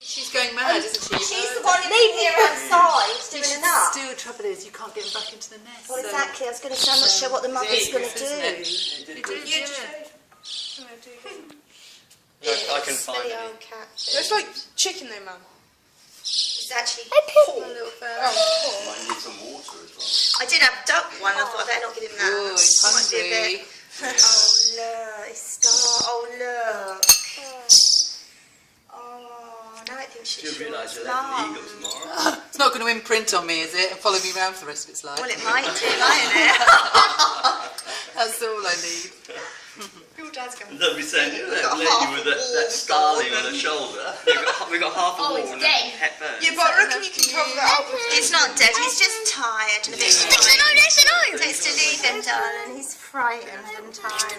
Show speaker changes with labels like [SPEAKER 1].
[SPEAKER 1] She's going mad, isn't she?
[SPEAKER 2] She's the one leaving here outside doing a nut.
[SPEAKER 1] Still, the trouble is, you can't get them back into the nest.
[SPEAKER 2] Well, exactly. I was going to say, I'm not sure what the mother's going to do.
[SPEAKER 1] You do, yeah.
[SPEAKER 3] I can find
[SPEAKER 2] Silly
[SPEAKER 3] it.
[SPEAKER 2] old cat.
[SPEAKER 4] It's like chicken though, Mum.
[SPEAKER 2] It's actually
[SPEAKER 4] A
[SPEAKER 2] poor.
[SPEAKER 4] little bit.
[SPEAKER 3] Might need some water as well.
[SPEAKER 2] I did have duck one. I thought I better not give him that.
[SPEAKER 1] Oh, he's
[SPEAKER 2] Might be a bit-
[SPEAKER 1] hungry.
[SPEAKER 2] Oh look, it's oh look. Oh, now I think
[SPEAKER 3] Do
[SPEAKER 2] she's
[SPEAKER 3] you realise you'll
[SPEAKER 2] mum.
[SPEAKER 3] have an eagle tomorrow?
[SPEAKER 1] It's not going to imprint on me, is it? And follow me around for the rest of its life?
[SPEAKER 2] Well, it might do, mightn't it?
[SPEAKER 1] That's all I need.
[SPEAKER 2] Your dad's going.
[SPEAKER 3] Don't be saying, you know that lady with that starling on her shoulder. We got half a wall and a het bird.
[SPEAKER 4] Yeah, but I reckon you can cover that up with
[SPEAKER 2] It's not dead. He's just tired and a bit frightened. Takes to leave him, darling. He's frightened and tired.